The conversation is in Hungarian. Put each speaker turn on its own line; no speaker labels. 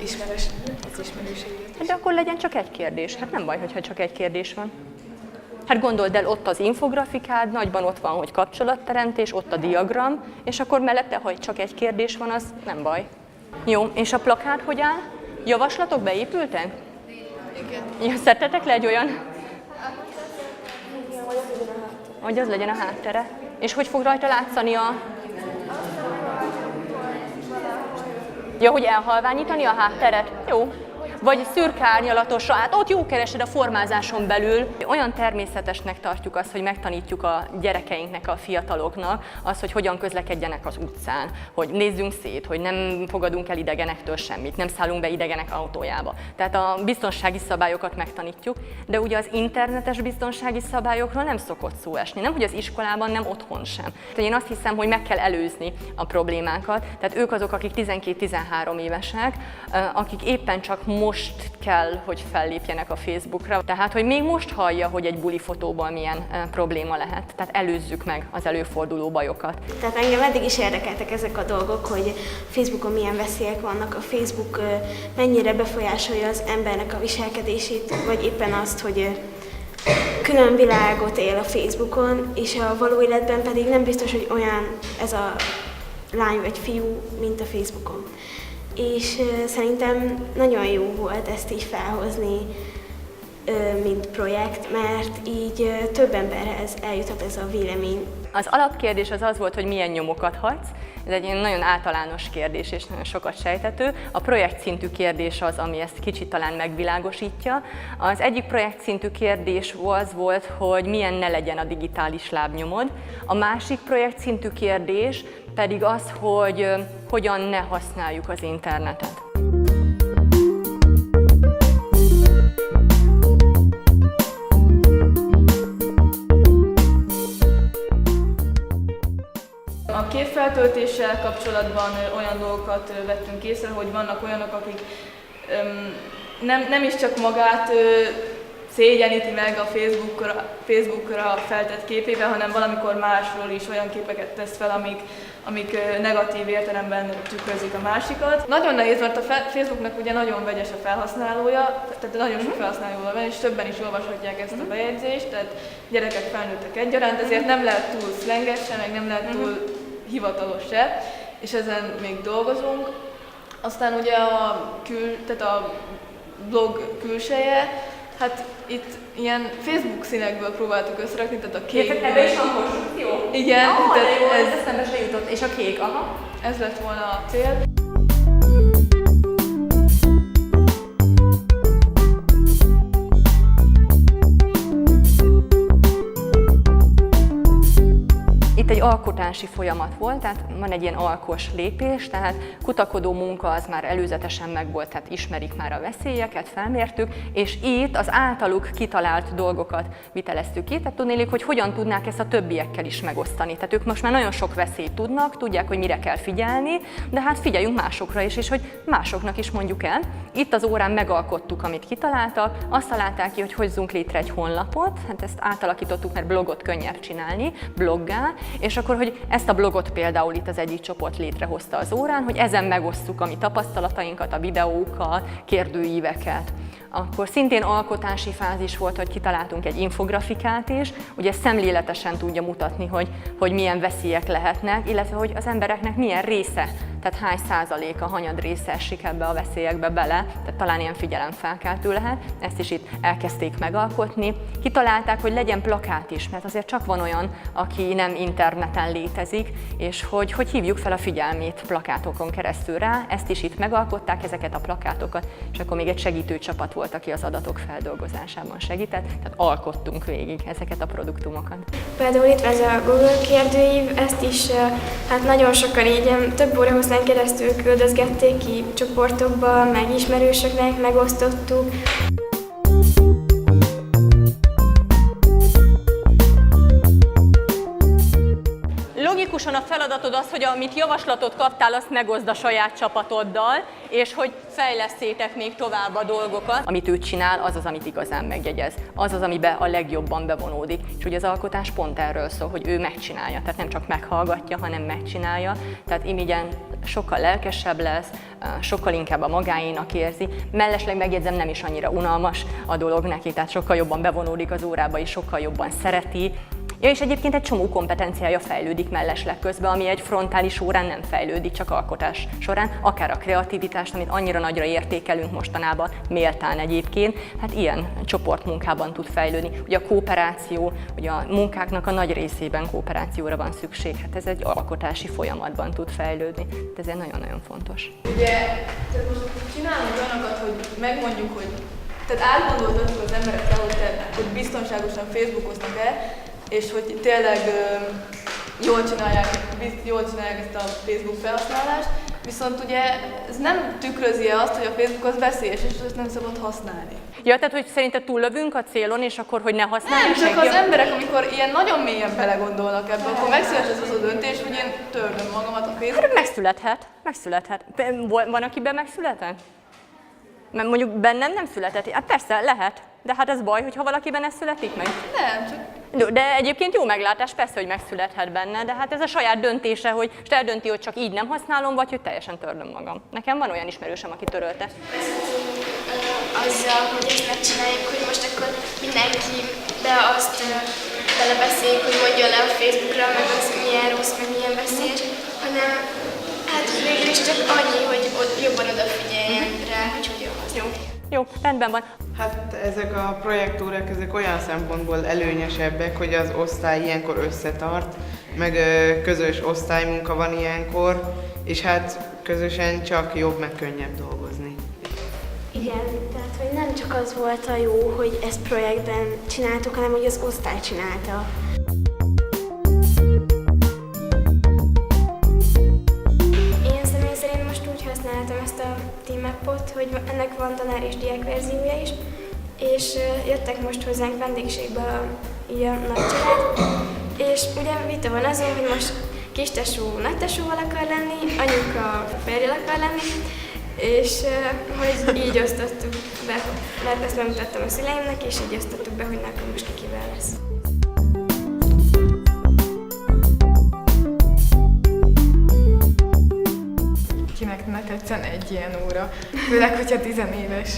az ismerőségét.
De akkor legyen csak egy kérdés. Hát nem baj, hogyha csak egy kérdés van. Hát gondold el, ott az infografikád, nagyban ott van, hogy kapcsolatteremtés, ott a diagram, és akkor mellette, ha csak egy kérdés van, az nem baj. Jó, és a plakát hogy áll? Javaslatok beépültek? Igen. Ja, szedtetek le egy olyan? Hogy az legyen a háttere. És hogy fog rajta látszani a... Ja, hogy elhalványítani a hátteret? Jó. Vagy szürke árnyalatosra, hát ott jó keresed a formázáson belül. Olyan természetesnek tartjuk azt, hogy megtanítjuk a gyerekeinknek, a fiataloknak azt, hogy hogyan közlekedjenek az utcán, hogy nézzünk szét, hogy nem fogadunk el idegenektől semmit, nem szállunk be idegenek autójába. Tehát a biztonsági szabályokat megtanítjuk, de ugye az internetes biztonsági szabályokról nem szokott szó esni, nem hogy az iskolában, nem otthon sem. Tehát én azt hiszem, hogy meg kell előzni a problémákat, tehát ők azok, akik 12-13 évesek, akik éppen csak most kell, hogy fellépjenek a Facebookra. Tehát, hogy még most hallja, hogy egy buli fotóban milyen probléma lehet. Tehát előzzük meg az előforduló bajokat.
Tehát engem eddig is érdekeltek ezek a dolgok, hogy Facebookon milyen veszélyek vannak, a Facebook mennyire befolyásolja az embernek a viselkedését, vagy éppen azt, hogy külön világot él a Facebookon, és a való életben pedig nem biztos, hogy olyan ez a lány vagy fiú, mint a Facebookon. És szerintem nagyon jó volt ezt így felhozni, mint projekt, mert így több emberhez eljuthat ez a vélemény.
Az alapkérdés az volt, hogy milyen nyomokat hagysz. Ez egy nagyon általános kérdés, és nagyon sokat sejtető. A projekt szintű kérdés az, ami ezt kicsit talán megvilágosítja. Az egyik projekt szintű kérdés az volt, hogy milyen ne legyen a digitális lábnyomod. A másik projekt szintű kérdés pedig az, hogy hogyan ne használjuk az internetet.
A képfeltöltéssel kapcsolatban olyan dolgokat vettünk észre, hogy vannak olyanok, akik nem is csak magát szégyeníti meg a Facebookra feltett képével, hanem valamikor másról is olyan képeket tesz fel, amik negatív értelemben tükrözik a másikat. Nagyon nehéz, mert a Facebooknak ugye nagyon vegyes a felhasználója, tehát nagyon sok felhasználója van, és többen is olvashatják ezt a bejegyzést, tehát gyerekek, felnőttek egyaránt, ezért nem lehet túl szlenges se, meg nem lehet túl hivatalos se, és ezen még dolgozunk. Aztán ugye tehát a blog külseje, hát itt ilyen Facebook színekből próbáltuk összerakni, tehát a kék.
Ebben is van konstrukció?
Igen.
Ez eszembe se jutott. És a kék, aha.
Ez lett volna a cél.
Itt egy alkotási folyamat volt, tehát van egy ilyen alkos lépés, tehát kutakodó munka az már előzetesen megvolt, tehát ismerik már a veszélyeket, felmértük, és itt az általuk kitalált dolgokat viteleztük ki, tehát tudnélik, hogy hogyan tudnák ezt a többiekkel is megosztani. Tehát ők most már nagyon sok veszélyt tudnak, tudják, hogy mire kell figyelni, de hát figyeljünk másokra is, és hogy másoknak is mondjuk el. Itt az órán megalkottuk, amit kitaláltak, azt találták ki, hogy hozzunk létre egy honlapot, hát ezt átalakítottuk, mert blogot könnyebb csinálni, bloggá, és akkor, hogy ezt a blogot például itt az egyik csoport létrehozta az órán, hogy ezen megosztjuk a mi tapasztalatainkat, a videókat, kérdőíveket. Akkor szintén alkotási fázis volt, hogy kitaláltunk egy infografikát is, ugye szemléletesen tudja mutatni, hogy milyen veszélyek lehetnek, illetve hogy az embereknek milyen része, tehát hány százaléka, hanyad része esik ebbe a veszélyekbe bele, tehát talán ilyen figyelemfelkeltő lehet, ezt is itt elkezdték megalkotni. Kitalálták, hogy legyen plakát is, mert azért csak van olyan, aki nem interneten létezik, és hogy hívjuk fel a figyelmét plakátokon keresztül rá, ezt is itt megalkották, ezeket a plakátokat, és akkor még egy segítő csapat volt, aki az adatok feldolgozásában segített, tehát alkottunk végig ezeket a produktumokat.
Például itt ez a Google kérdőív, ezt is hát nagyon sokan így több óra hosszán keresztül küldözgették ki csoportokba, meg ismerősöknek megosztottuk.
Logikusan a feladatod az, hogy amit javaslatot kaptál, azt megoszd a saját csapatoddal, és hogy fejlesztétek még tovább a dolgokat. Amit ő csinál, az az, amit igazán megjegyez. Az az, amiben a legjobban bevonódik. És ugye az alkotás pont erről szól, hogy ő megcsinálja. Tehát nem csak meghallgatja, hanem megcsinálja. Tehát imigyen sokkal lelkesebb lesz, sokkal inkább a magáénak érzi. Mellesleg megjegyzem, nem is annyira unalmas a dolog neki, tehát sokkal jobban bevonódik az órába és sokkal jobban szereti. Ja, és egyébként egy csomó kompetenciája fejlődik mellesleg közben, ami egy frontális órán nem fejlődik, csak alkotás során, akár a kreativitást, amit annyira nagyra értékelünk mostanában, méltán egyébként, hát ilyen csoportmunkában tud fejlődni. Ugye a kooperáció, ugye a munkáknak a nagy részében kooperációra van szükség, hát ez egy alkotási folyamatban tud fejlődni, ez ezért nagyon-nagyon fontos.
Ugye, tehát most csinálunk olyanokat, hogy megmondjuk, hogy tehát átgondoltatjuk az emberekkel, hogy biztonságosan Facebookoznak-e, és hogy tényleg jól csinálják ezt a Facebook felhasználást, viszont ugye ez nem tükrözi azt, hogy a Facebook az veszélyes, és ezt nem szabad használni.
Ja, tehát hogy szerinted túllövünk a célon, és akkor, hogy ne használjuk
Nem, csak az emberek, amikor ilyen nagyon mélyen belegondolnak ebbe, akkor megszületett az a döntés, hogy én törlöm magamat a Facebookon.
Megszülethet. Van, akiben megszületett? Mert mondjuk bennem nem született. Hát persze, lehet. De hát ez baj, hogyha valakiben ez születik meg.
Nem, csak...
De egyébként jó meglátás, persze, hogy megszülethet benne, de hát ez a saját döntése, hogy most eldönti, hogy csak így nem használom, vagy hogy teljesen törlöm magam. Nekem van olyan ismerősem, aki törölte.
Azzal, hogy ezt megcsináljuk, hogy most akkor mindenki azt belebeszéljük, hogy mondja le a Facebookra, meg az milyen rossz, meg milyen veszélyes, hanem hát végül is csak annyi, hogy jobban odafigyeljen rá, hogy hogyan használjuk.
Jó, rendben van.
Hát ezek a projektórák ezek olyan szempontból előnyesebbek, hogy az osztály ilyenkor összetart, meg közös osztálymunka van ilyenkor, és hát közösen csak jobb, meg könnyebb dolgozni.
Igen, tehát hogy nem csak az volt a jó, hogy ezt projektben csináltuk, hanem hogy az osztály csinálta. Én személy szerint most úgy használtam ezt a Teamappot, hogy ennek van tanár és diák verziója is, és jöttek most hozzánk vendégségbe a nagy család, és ugye vita van azon, hogy most kistesó nagytesóval akar lenni, anyuka férjel akar lenni, és hogy így osztottuk be, mert ezt megmutattam a szüleimnek, és így osztottuk be, hogy nekem most kivel lesz.
Kinek ne tetszen egy ilyen óra, főleg, hogyha 10 éves.